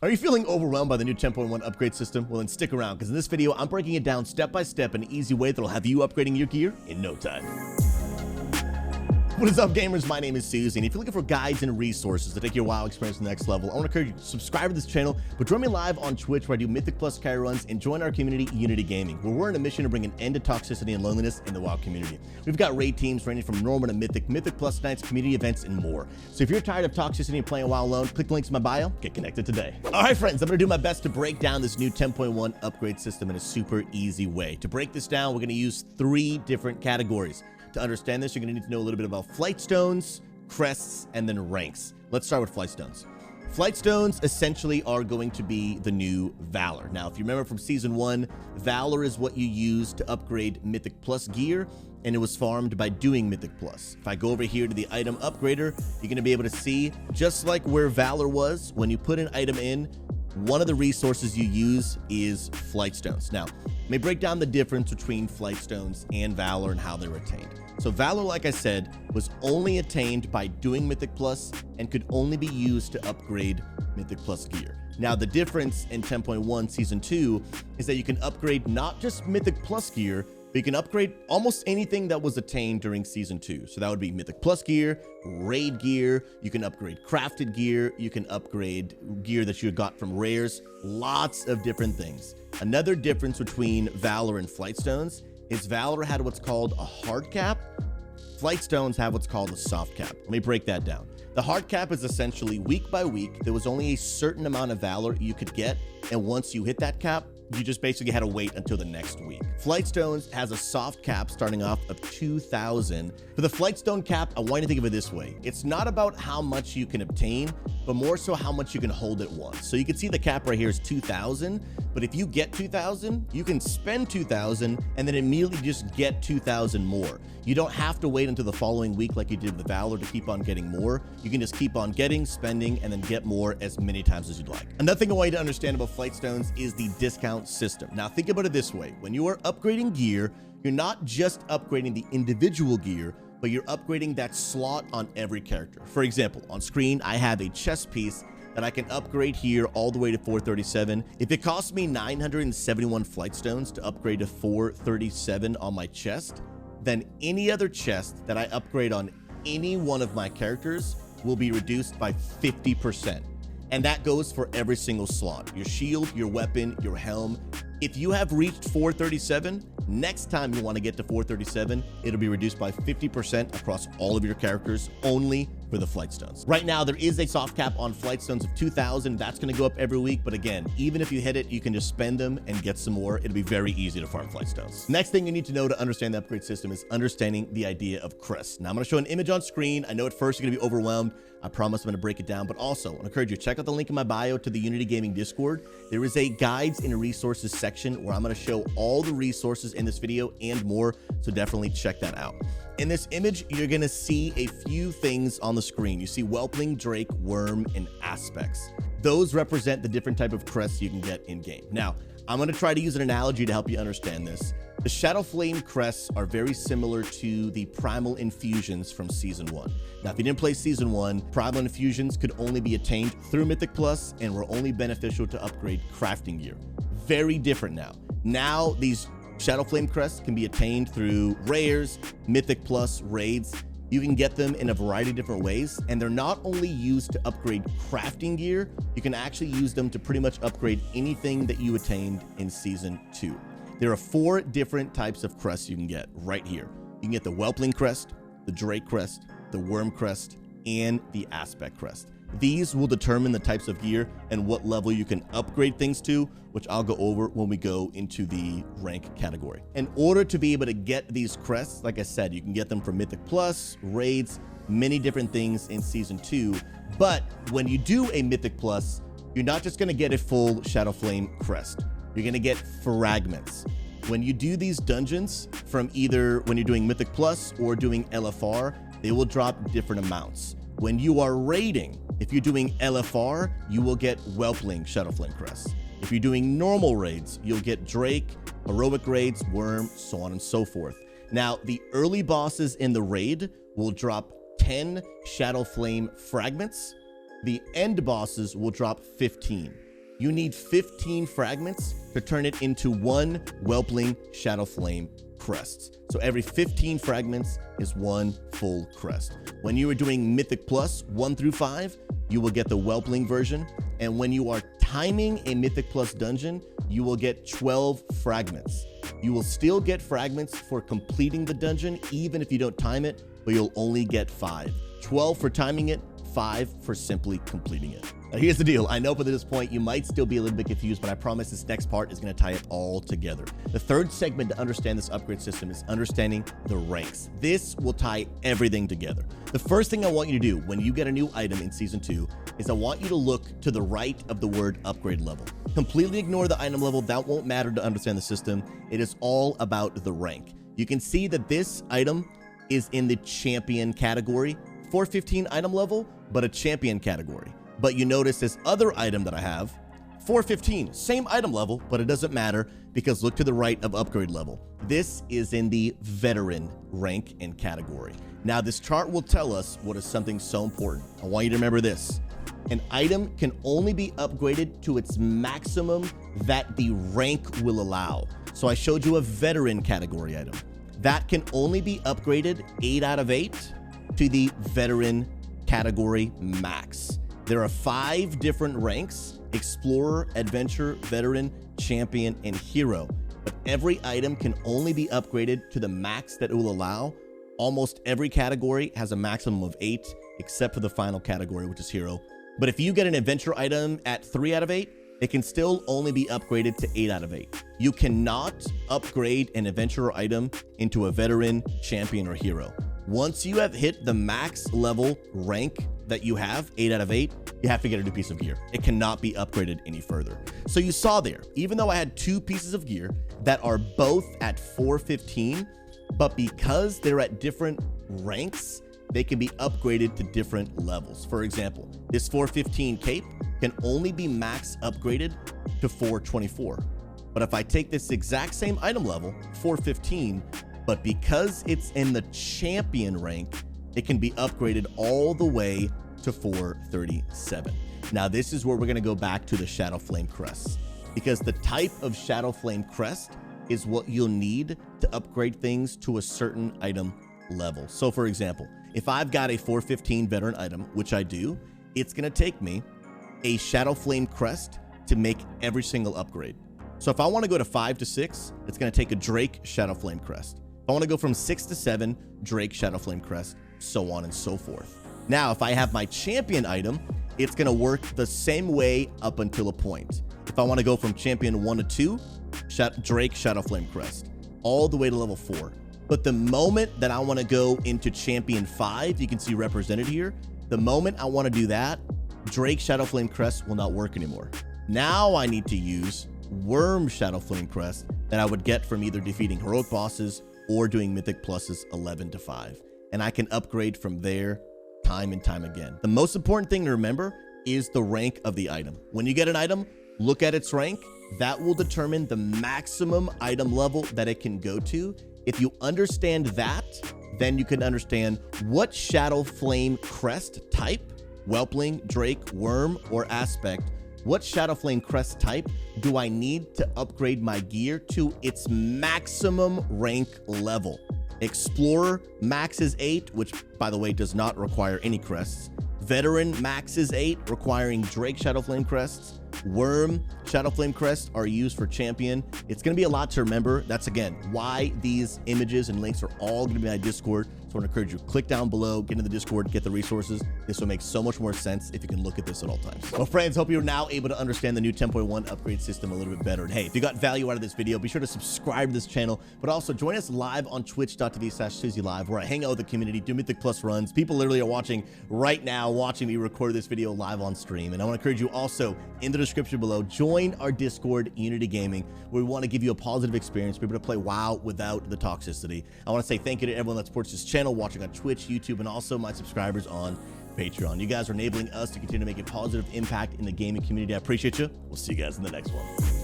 Are you feeling overwhelmed by the new 10.1 upgrade system? Well, then stick around, because in this video, I'm breaking it down step by step in an easy way that'll have you upgrading your gear in no time. What is up, gamers? My name is Susie, and if you're looking for guides and resources to take your WoW experience to the next level, I want to encourage you to subscribe to this channel, but join me live on Twitch where I do Mythic Plus carry runs, and join our community, Unity Gaming, where we're on a mission to bring an end to toxicity and loneliness in the WoW community. We've got raid teams ranging from normal to mythic, Mythic Plus nights, community events, and more. So if you're tired of toxicity and playing WoW alone, click the links in my bio, get connected today. All right, friends, I'm going to do my best to break down this new 10.1 upgrade system in a super easy way. To break this down, we're going to use 3 different categories. To understand this, you're going to need to know a little bit about flightstones, crests, and then ranks. Let's start with flightstones. Flightstones essentially are going to be the new Valor. Now, if you remember from Season 1, Valor is what you use to upgrade Mythic Plus gear, and it was farmed by doing Mythic Plus. If I go over here to the item upgrader, you're going to be able to see, just like where Valor was, when you put an item in, one of the resources you use is flightstones. Now, let me break down the difference between flightstones and Valor and how they're attained. So Valor, like I said, was only attained by doing Mythic Plus and could only be used to upgrade Mythic Plus gear. Now, the difference in 10.1 Season 2 is that you can upgrade not just Mythic Plus gear, but you can upgrade almost anything that was attained during Season 2. So that would be Mythic Plus gear, raid gear, you can upgrade crafted gear, you can upgrade gear that you got from rares, lots of different things. Another difference between Valor and Flightstones is Valor had what's called a hard cap. Flightstones have what's called a soft cap. Let me break that down. The hard cap is essentially week by week, there was only a certain amount of Valor you could get, and once you hit that cap, you just basically had to wait until the next week. Flightstones has a soft cap starting off of 2,000. For the Flightstone cap, I want you to think of it this way. It's not about how much you can obtain, but more so how much you can hold at once. So you can see the cap right here is 2,000, but if you get 2,000, you can spend 2,000 and then immediately just get 2,000 more. You don't have to wait until the following week like you did with Valor to keep on getting more. You can just keep on getting, spending, and then get more as many times as you'd like. Another thing I want you to understand about Flightstones is the discount system. Now think about it this way. When you are upgrading gear, you're not just upgrading the individual gear, but you're upgrading that slot on every character. For example, on screen, I have a chest piece that I can upgrade here all the way to 437. If it costs me 971 Flightstones to upgrade to 437 on my chest, then any other chest that I upgrade on any one of my characters will be reduced by 50%. And that goes for every single slot. Your shield, your weapon, your helm. If you have reached 437, next time you want to get to 437, it'll be reduced by 50% across all of your characters, only for the Flightstones. Right now, there is a soft cap on Flightstones of 2,000. That's going to go up every week. But again, even if you hit it, you can just spend them and get some more. It'll be very easy to farm Flightstones. Next thing you need to know to understand the upgrade system is understanding the idea of crests. Now, I'm going to show an image on screen. I know at first you're going to be overwhelmed. I promise I'm going to break it down, but also I want to encourage you, check out the link in my bio to the Unity Gaming Discord. There is a guides and resources section where I'm going to show all the resources in this video and more, so definitely check that out. In this image, you're going to see a few things on the screen. You see Whelpling, Drake, Worm, and Aspects. Those represent the different type of crests you can get in-game. Now, I'm going to try to use an analogy to help you understand this. The Shadowflame Crests are very similar to the Primal Infusions from Season 1. Now, if you didn't play Season 1, Primal Infusions could only be attained through Mythic Plus and were only beneficial to upgrade crafting gear. Very different now. Now, these Shadowflame Crests can be attained through rares, Mythic Plus, raids. You can get them in a variety of different ways, and they're not only used to upgrade crafting gear, you can actually use them to pretty much upgrade anything that you attained in Season 2. There are 4 different types of crests you can get right here. You can get the Whelpling Crest, the Drake Crest, the Worm Crest, and the Aspect Crest. These will determine the types of gear and what level you can upgrade things to, which I'll go over when we go into the rank category. In order to be able to get these crests, like I said, you can get them from Mythic Plus, raids, many different things in Season 2. But when you do a Mythic Plus, you're not just going to get a full Shadowflame Crest. You're going to get fragments. When you do these dungeons, from either when you're doing Mythic Plus or doing LFR, they will drop different amounts. When you are raiding, if you're doing LFR, you will get Whelpling Shadowflame Crests. If you're doing normal raids, you'll get Drake, heroic raids, Worm, so on and so forth. Now, the early bosses in the raid will drop 10 Shadowflame fragments. The end bosses will drop 15. you need 15 fragments to turn it into 1 Whelpling Shadowflame Crests. So every 15 fragments is 1 full crest. When you are doing Mythic Plus 1 through 5, you will get the Whelpling version. And when you are timing a Mythic Plus dungeon, you will get 12 fragments. You will still get fragments for completing the dungeon, even if you don't time it, but you'll only get 5. 12 for timing it, 5 for simply completing it. Now here's the deal. I know up to this point you might still be a little bit confused, but I promise this next part is going to tie it all together. The third segment to understand this upgrade system is understanding the ranks. This will tie everything together. The first thing I want you to do when you get a new item in Season 2 is I want you to look to the right of the word upgrade level. Completely ignore the item level. That won't matter to understand the system. It is all about the rank. You can see that this item is in the champion category, 415 item level, but a champion category. But you notice this other item that I have, 415, same item level, but it doesn't matter because look to the right of upgrade level. This is in the veteran rank and category. Now this chart will tell us what is something so important. I want you to remember this. An item can only be upgraded to its maximum that the rank will allow. So I showed you a veteran category item. That can only be upgraded 8 out of 8 to the veteran category max. There are 5 different ranks: Explorer, Adventure, Veteran, Champion, and Hero. But every item can only be upgraded to the max that it will allow. Almost every category has a maximum of 8, except for the final category, which is Hero. But if you get an Adventure item at 3 out of 8, it can still only be upgraded to 8 out of 8. You cannot upgrade an Adventurer item into a Veteran, Champion, or Hero. Once you have hit the max level rank that you have, 8 out of 8, you have to get a new piece of gear. It cannot be upgraded any further. So you saw there, even though I had 2 pieces of gear that are both at 415, but because they're at different ranks, they can be upgraded to different levels. For example, this 415 cape can only be max upgraded to 424. But if I take this exact same item level, 415, but because it's in the champion rank, it can be upgraded all the way to 437. Now, this is where we're going to go back to the Shadowflame Crests, because the type of Shadowflame Crest is what you'll need to upgrade things to a certain item level. So, for example, if I've got a 415 veteran item, which I do, it's going to take me a Shadowflame Crest to make every single upgrade. So if I want to go to 5 to 6, it's going to take a Drake Shadowflame Crest. If I want to go from 6 to 7, Drake Shadowflame Crest, so on and so forth. Now, if I have my champion item, it's going to work the same way up until a point. If I want to go from champion 1 to 2, Drake Shadowflame Crest, all the way to level 4. But the moment that I want to go into champion 5, you can see represented here, the moment I want to do that, Drake Shadowflame Crest will not work anymore. Now I need to use Worm Shadowflame Crest that I would get from either defeating heroic bosses or doing Mythic Pluses 11 to 5. And I can upgrade from there time and time again. The most important thing to remember is the rank of the item. When you get an item, look at its rank. That will determine the maximum item level that it can go to. If you understand that, then you can understand what Shadowflame Crest type, Whelpling, Drake, Worm, or Aspect, what Shadowflame Crest type do I need to upgrade my gear to its maximum rank level? Explorer max is 8, which by the way does not require any crests. Veteran max is 8, requiring Drake Shadowflame Crests. Worm Shadowflame Crests are used for champion. It's going to be a lot to remember. That's again why these images and links are all going to be in my Discord. So I want to encourage you, click down below, get into the Discord, get the resources. This will make so much more sense if you can look at this at all times. Well, friends, hope you're now able to understand the new 10.1 upgrade system a little bit better. And hey, if you got value out of this video, be sure to subscribe to this channel, but also join us live on twitch.tv/SuzzyLive, where I hang out with the community, do Mythic Plus runs. People literally are watching right now, watching me record this video live on stream. And I want to encourage you also in the description below, join our Discord, Unity Gaming, where we want to give you a positive experience, be able to play WoW without the toxicity. I want to say thank you to everyone that supports this channel, watching on Twitch, YouTube, and also my subscribers on Patreon. You guys are enabling us to continue to make a positive impact in the gaming community. I appreciate you. We'll see you guys in the next one.